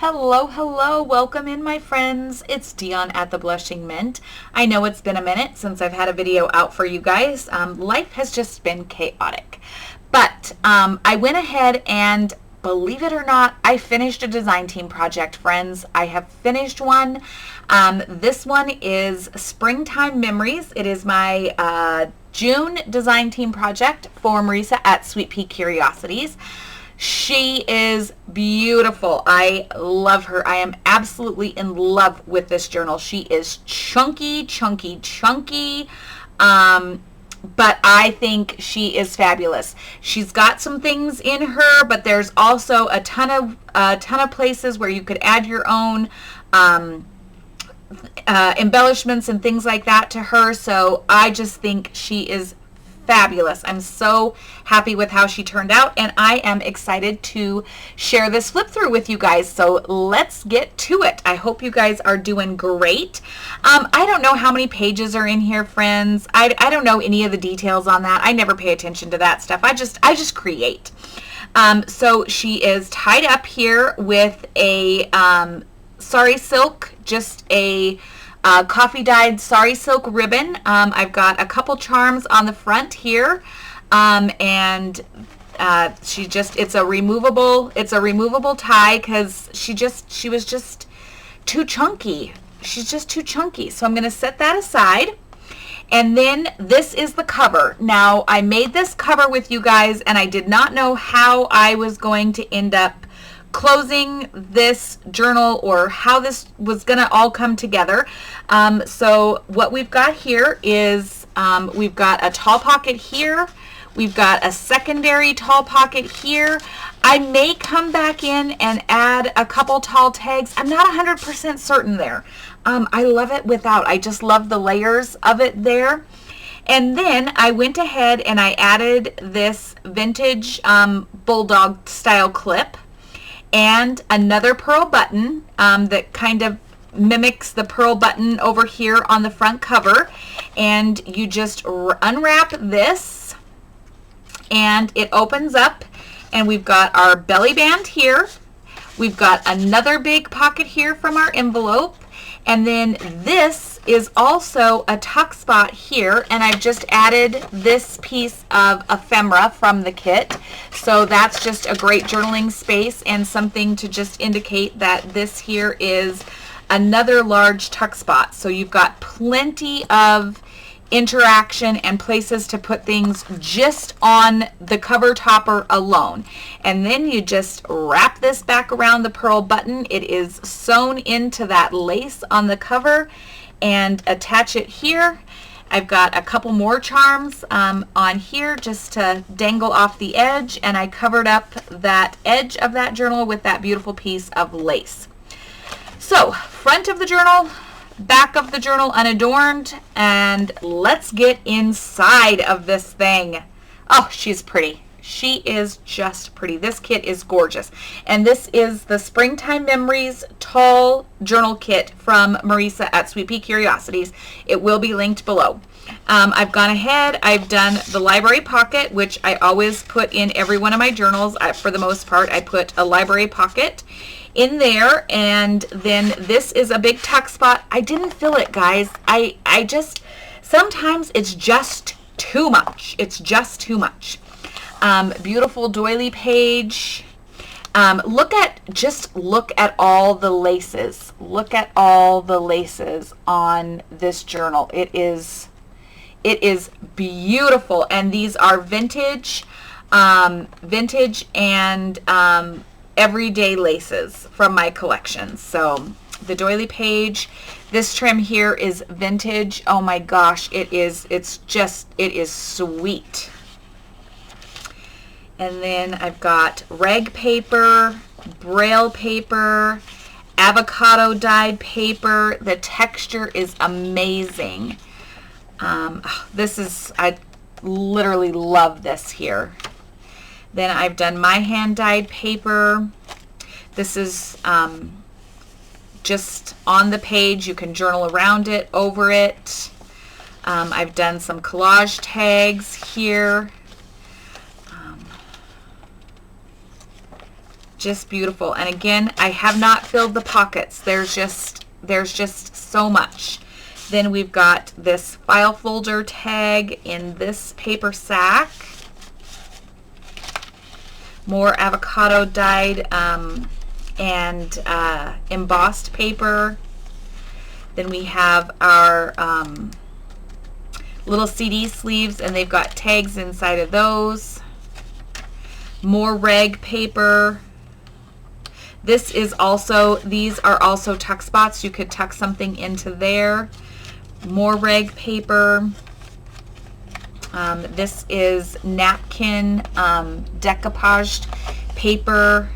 Hello, hello. Welcome in, my friends. It's Dion at the Blushing Mint. I know it's been a minute since I've had a video out for you guys. Life has just been chaotic. But I went ahead and, believe it or not, I finished a design team project, friends. I have finished one. This one is Springtime Memories. It is my June design team project for Marisa at Sweet Pea Curiosities. She is beautiful. I love her. I am absolutely in love with this journal. She is chunky, chunky, chunky. But I think she is fabulous. She's got some things in her, but there's also a ton of places where you could add your own embellishments and things like that to her. So I just think she is fabulous. I'm so happy with how she turned out, and I am excited to share this flip through with you guys. So let's get to it. I hope you guys are doing great. I don't know how many pages are in here, friends. I don't know any of the details on that. I never pay attention to that stuff. I just create. So she is tied up here with a sari silk, just a coffee dyed sari silk ribbon. I've got a couple charms on the front here, and it's a removable tie because she was just too chunky. She's just too chunky. So I'm going to set that aside. And then this is the cover. Now, I made this cover with you guys, and I did not know how I was going to end up closing this journal or how this was going to all come together. So what we've got here is we've got a tall pocket here. We've got a secondary tall pocket here. I may come back in and add a couple tall tags. I'm not 100% certain there. I love it without. I just love the layers of it there. And then I went ahead and I added this vintage bulldog style clip and another pearl button that kind of mimics the pearl button over here on the front cover. And you just unwrap this and it opens up, and we've got our belly band here. We've got another big pocket here from our envelope, and then this is also a tuck spot here, and I've just added this piece of ephemera from the kit. So that's just a great journaling space and something to just indicate that this here is another large tuck spot. So you've got plenty of interaction and places to put things just on the cover topper alone. And then you just wrap this back around the pearl button. It is sewn into that lace on the cover, and attach it here. I've got a couple more charms on here just to dangle off the edge, and I covered up that edge of that journal with that beautiful piece of lace. So front of the journal, back of the journal unadorned, and let's get inside of this thing. Oh, she's pretty. She is just pretty. This kit is gorgeous. And this is the Springtime Memories Tall Journal Kit from Marisa at Sweet Pea Curiosities. It will be linked below. I've gone ahead, I've done the library pocket, which I always put in every one of my journals. For the most part, I put a library pocket in there, and then this is a big tuck spot. I didn't fill it, guys. I just, sometimes it's just too much. It's just too much. Beautiful doily page. Look at all the laces. Look at all the laces on this journal. It is beautiful, and these are vintage and everyday laces from my collection. So the doily page, this trim here is vintage. Oh my gosh, it is sweet. And then I've got rag paper, braille paper, avocado dyed paper. The texture is amazing. I literally love this here. Then I've done my hand dyed paper. This is just on the page. You can journal around it, over it. I've done some collage tags here. Just beautiful. And again, I have not filled the pockets. There's just so much. Then we've got this file folder tag in this paper sack. More avocado dyed and embossed paper. Then we have our little CD sleeves, and they've got tags inside of those. More reg paper. These are also tuck spots. You could tuck something into there. More reg paper. This is napkin decoupaged paper.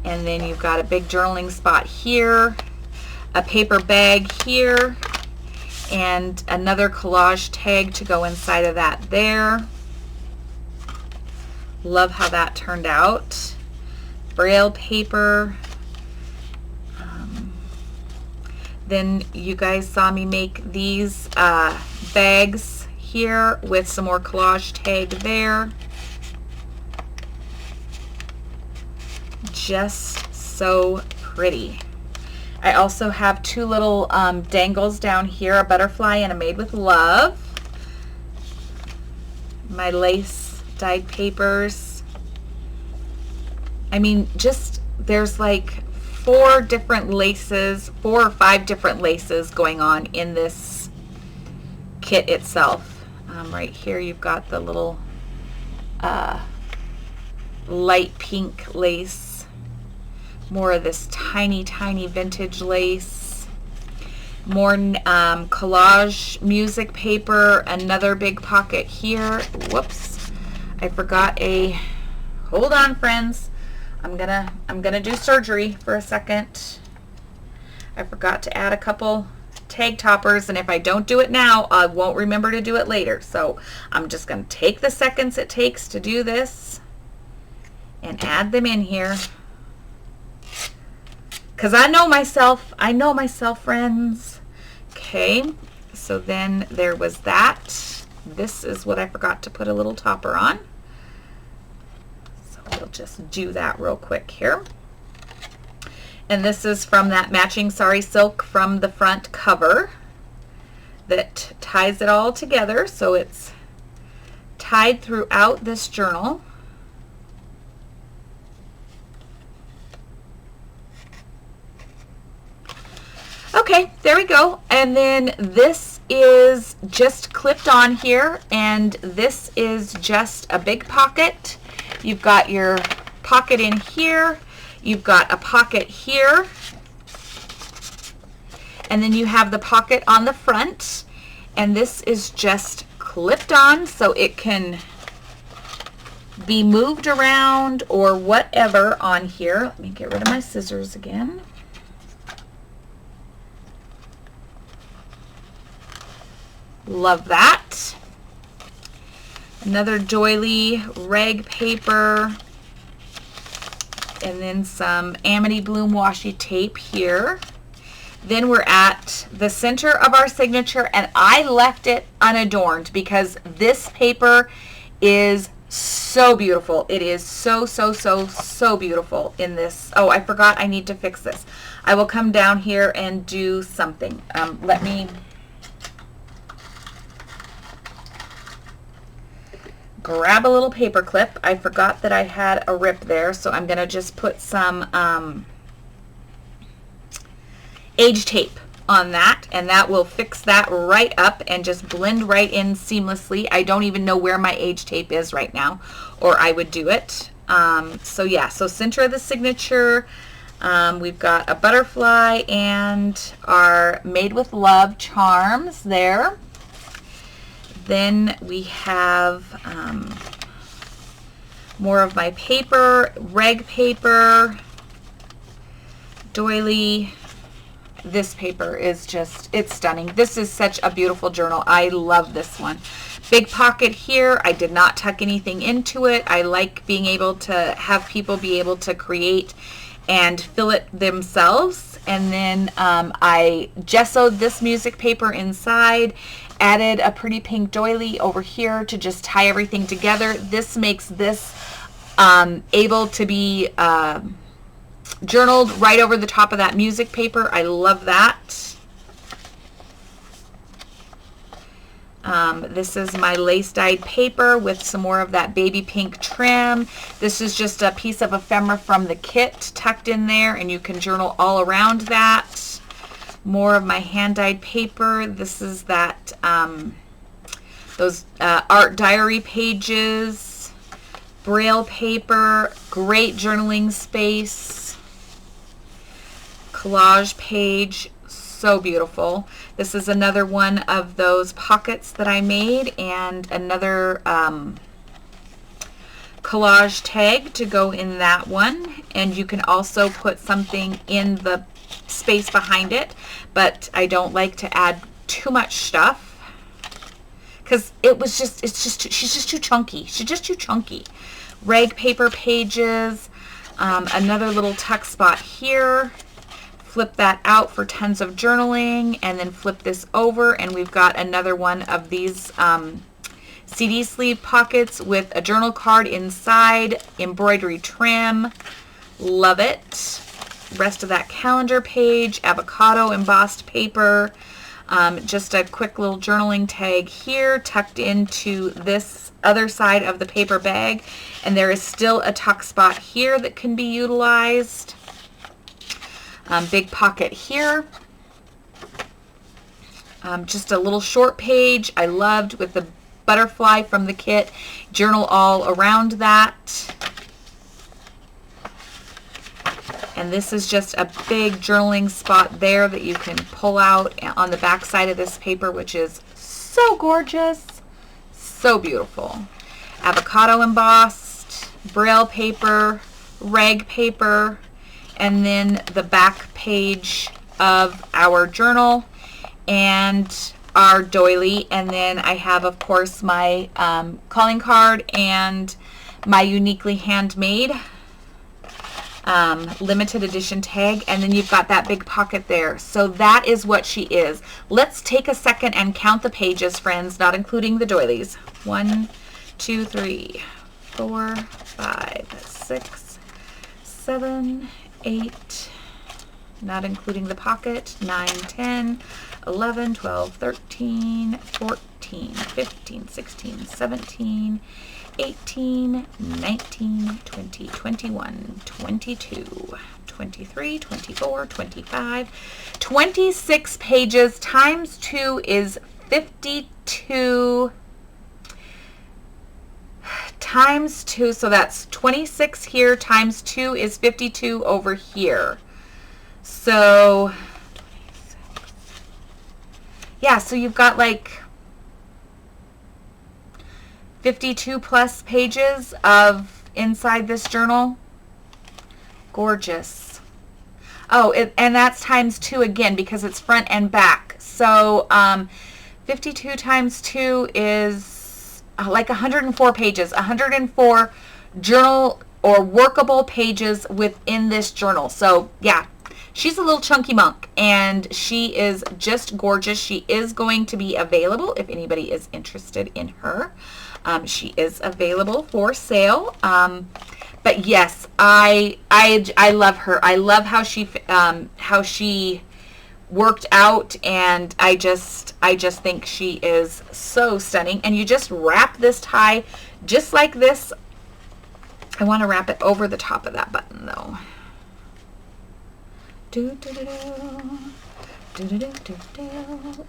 And then you've got a big journaling spot here, a paper bag here, and another collage tag to go inside of that there. Love how that turned out. Braille paper. Then you guys saw me make these bags here with some more collage tag there. Just so pretty. I also have two little dangles down here, a butterfly and a Made with Love. My lace dyed papers. I mean, just there's like 4 or 5 different laces going on in this kit itself. Right here you've got the little light pink lace. More of this tiny vintage lace. More collage music paper. Another big pocket here. Whoops, I forgot hold on, friends. I'm gonna do surgery for a second. I forgot to add a couple tag toppers, and if I don't do it now, I won't remember to do it later. So I'm just gonna take the seconds it takes to do this and add them in here. Because I know myself, friends. Okay, so then there was that. This is what I forgot to put a little topper on. So we'll just do that real quick here. And this is from that matching Sari Silk from the front cover that ties it all together. So it's tied throughout this journal. Okay, there we go. And then this is just clipped on here, and this is just a big pocket. You've got your pocket in here, you've got a pocket here, and then you have the pocket on the front, and this is just clipped on so it can be moved around or whatever on here. Let me get rid of my scissors again. Love that. Another doily rag paper, and then some Amity Bloom washi tape here. Then we're at the center of our signature, and I left it unadorned because this paper is so beautiful. It is so beautiful in this. Oh, I forgot I need to fix this. I will come down here and do something. Let me grab a little paper clip. I forgot that I had a rip there, so I'm gonna just put some age tape on that, and that will fix that right up and just blend right in seamlessly. I don't even know where my age tape is right now, or I would do it. So yeah, so center of the signature, we've got a butterfly and our Made with Love charms there. Then we have more of my paper, reg paper, doily. This paper is just, it's stunning. This is such a beautiful journal. I love this one. Big pocket here. I did not tuck anything into it. I like being able to have people be able to create and fill it themselves. And then I gessoed this music paper inside, added a pretty pink doily over here to just tie everything together. This makes this able to be journaled right over the top of that music paper. I love that. This is my lace dyed paper with some more of that baby pink trim. This is just a piece of ephemera from the kit tucked in there, and you can journal all around that. More of my hand dyed paper. This is that those art diary pages, braille paper, great journaling space, collage page. So beautiful. This is another one of those pockets that I made, and another collage tag to go in that one. And you can also put something in the space behind it, but I don't like to add too much stuff because she's just too chunky. She's just too chunky. Rag paper pages, another little tuck spot here. Flip that out for tons of journaling, and then flip this over, and we've got another one of these CD sleeve pockets with a journal card inside, embroidery trim. Love it. Rest of that calendar page, avocado embossed paper. Just a quick little journaling tag here tucked into this other side of the paper bag, and there is still a tuck spot here that can be utilized. Big pocket here. Just a little short page I loved with the butterfly from the kit. Journal all around that. And this is just a big journaling spot there that you can pull out on the back side of this paper, which is so gorgeous. So beautiful. Avocado embossed, braille paper, rag paper, and then the back page of our journal and our doily. And then I have, of course, my calling card and my uniquely handmade limited edition tag. And then you've got that big pocket there. So that is what she is. Let's take a second and count the pages, friends, not including the doilies. 1, 2, 3, 4, 5, 6, 7, 8, not including the pocket, 9, 10, 11, 12, 13, 14, 15, 16, 17, 18, 19, 20, 21, 22, 23, 24, 25, 26 pages times 2 is 52 times 2, so that's 26 here, times 2 is 52 over here. So yeah, so you've got like 52 plus pages of inside this journal. Gorgeous. Oh, and that's times 2 again because it's front and back. So 52 times 2 is like 104 pages, 104 journal or workable pages within this journal. So yeah, she's a little chunky monk, and she is just gorgeous. She is going to be available if anybody is interested in her. She is available for sale. But yes, I love her. I love how she worked out, and I just think she is so stunning. And you just wrap this tie just like this. I want to wrap it over the top of that button though.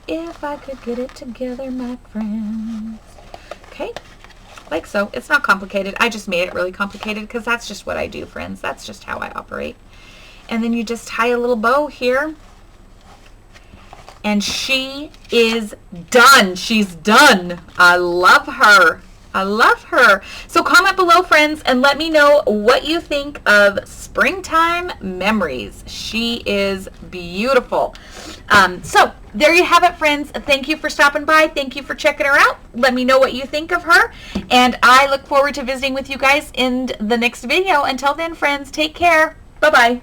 If I could get it together, my friends. Okay, like so. It's not complicated. I just made it really complicated because that's just what I do, friends. That's just how I operate. And then you just tie a little bow here. And she is done. She's done. I love her. I love her. So comment below, friends, and let me know what you think of Springtime Memories. She is beautiful. So there you have it, friends. Thank you for stopping by. Thank you for checking her out. Let me know what you think of her. And I look forward to visiting with you guys in the next video. Until then, friends, take care. Bye-bye.